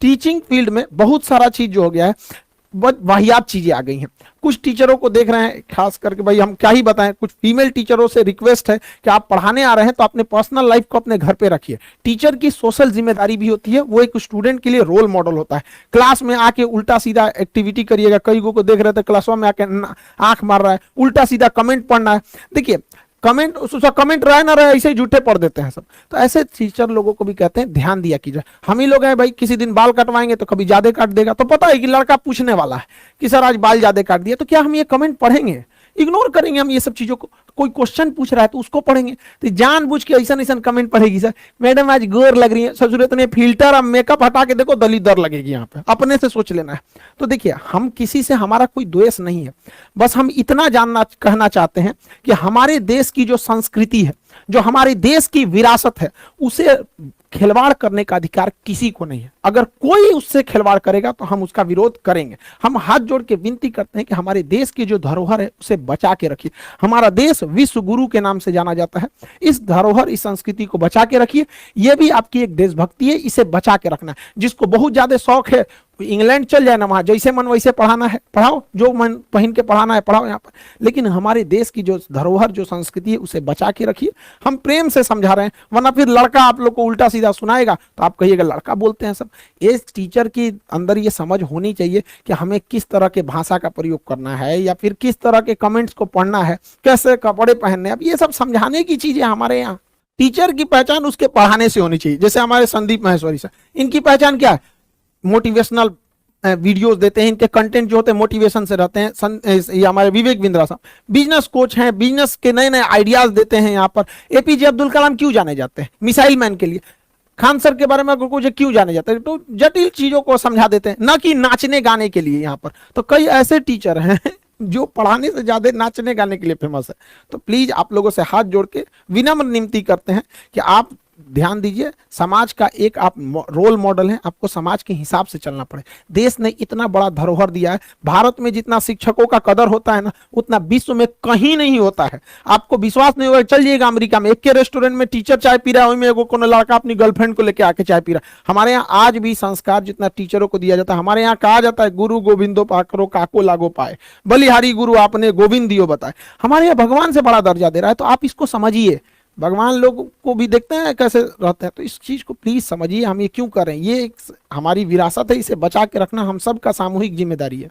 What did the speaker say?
Teaching field में बहुत सारा चीज जो हो गया है, बहुत वाहियात चीजें आ गई हैं। कुछ टीचरों को देख रहे हैं, खास करके भाई हम क्या ही बताएं, कुछ फीमेल टीचरों से रिक्वेस्ट है कि आप पढ़ाने आ रहे हैं तो अपने पर्सनल लाइफ को अपने घर पे रखिए। टीचर की सोशल जिम्मेदारी भी होती है, वो एक स्टूडेंट के लिए रोल मॉडल होता है। क्लास में आके उल्टा सीधा एक्टिविटी करिएगा, कई को देख रहे थे क्लासों में आके आंख मार रहा है, उल्टा सीधा कमेंट पढ़ना है। देखिए कमेंट, उसका कमेंट रहे ना रहे ऐसे ही झूठे पढ़ देते हैं सब। तो ऐसे टीचर लोगों को भी कहते हैं ध्यान दिया कीजिए। हम ही लोग हैं भाई, किसी दिन बाल कटवाएंगे तो कभी ज्यादा काट देगा, तो पता है कि लड़का पूछने वाला है कि सर आज बाल ज्यादा काट दिया, तो क्या हम ये कमेंट पढ़ेंगे? इग्नोर करेंगे हम ये सब चीजों को। कोई क्वेश्चन पूछ रहा है तो उसको पढ़ेंगे, तो जानबूझ के ऐसा ऐसा कमेंट पढ़ेगी, सर मैडम आज गोर लग रही है, सर जरूरत नहीं फिल्टर अब मेकअप हटा के देखो दलीदर लगेगी, यहाँ पे अपने से सोच लेना है। तो देखिए हम किसी से, हमारा कोई द्वेष नहीं है, बस हम इतना जानना कहना चाहते हैं कि हमारे देश की जो संस्कृति है, जो हमारे देश की विरासत है, उसे खिलवाड़ करने का अधिकार किसी को नहीं है। अगर कोई उससे खिलवाड़ करेगा तो हम उसका विरोध करेंगे। हम हाथ जोड़ के विनती करते हैं कि हमारे देश की जो धरोहर है उसे बचा के रखिए। हमारा देश विश्व गुरु के नाम से जाना जाता है। इस धरोहर, इस संस्कृति को बचा के रखिए। यह भी आपकी एक देशभक्ति है, इसे बचा के रखना है। जिसको बहुत ज्यादा शौक है इंग्लैंड चल जाए ना, वहां जैसे मन वैसे पढ़ाना है पढ़ाओ, जो मन पहन के पढ़ाना है पढ़ाओ यहाँ पर, लेकिन हमारे देश की जो धरोहर, जो संस्कृति है, उसे बचा के रखिए। हम प्रेम से समझा रहे हैं, वरना फिर लड़का आप लोग को उल्टा सीधा सुनाएगा तो आप कहिएगा लड़का बोलते हैं सब। इस टीचर की अंदर ये समझ होनी चाहिए कि हमें किस तरह के भाषा का प्रयोग करना है, या फिर किस तरह के कमेंट्स को पढ़ना है, कैसे कपड़े पहनने। अब ये सब समझाने की चीजें हमारे यहाँ। टीचर की पहचान उसके पढ़ाने से होनी चाहिए। जैसे हमारे संदीप महेश्वरी सर, इनकी पहचान क्या है? मोटिवेशनल वीडियोस देते हैं, इनके कंटेंट जो होते हैं मोटिवेशन से रहते हैं। ये हमारे विवेक बिंद्रा साहब बिजनेस कोच हैं, बिजनेस के नए नए आइडियाज देते हैं। यहाँ पर एपीजे अब्दुल कलाम क्यों जाने जाते हैं? मिसाइल मैन के लिए। खान सर के बारे में कुछ क्यों जाने जाते हैं? तो जटिल चीजों को समझा देते हैं, ना कि नाचने गाने के लिए। यहाँ पर तो कई ऐसे टीचर हैं जो पढ़ाने से ज्यादा नाचने गाने के लिए फेमस है। तो प्लीज आप लोगों से हाथ जोड़ के विनम्र विनती करते हैं कि आप ध्यान दीजिए। समाज का एक आप रोल मॉडल हैं, आपको समाज के हिसाब से चलना पड़े। देश ने इतना बड़ा धरोहर दिया है। भारत में जितना शिक्षकों का कदर होता है ना, उतना विश्व में कहीं नहीं होता है। आपको विश्वास नहीं होगा, चल जाइएगा अमेरिका में, एक के रेस्टोरेंट में टीचर चाय पी रहा है, वहीं में कोनो लड़का अपनी गर्लफ्रेंड को लेकर आके चाय पी रहा है। हमारे यहाँ आज भी संस्कार जितना टीचरों को दिया जाता है, हमारे यहाँ कहा जाता है गुरु गोविंदो पाकरो काको लागो पाए, बलिहारी गुरु आपने गोविंद दियो बताए। हमारे यहाँ भगवान से बड़ा दर्जा दे रहा है। तो आप इसको समझिए। भगवान लोग को भी देखते हैं कैसे रहते हैं, तो इस चीज को प्लीज समझिए हम ये क्यों कर रहे हैं। ये हमारी विरासत है, इसे बचा के रखना हम सब का सामूहिक जिम्मेदारी है।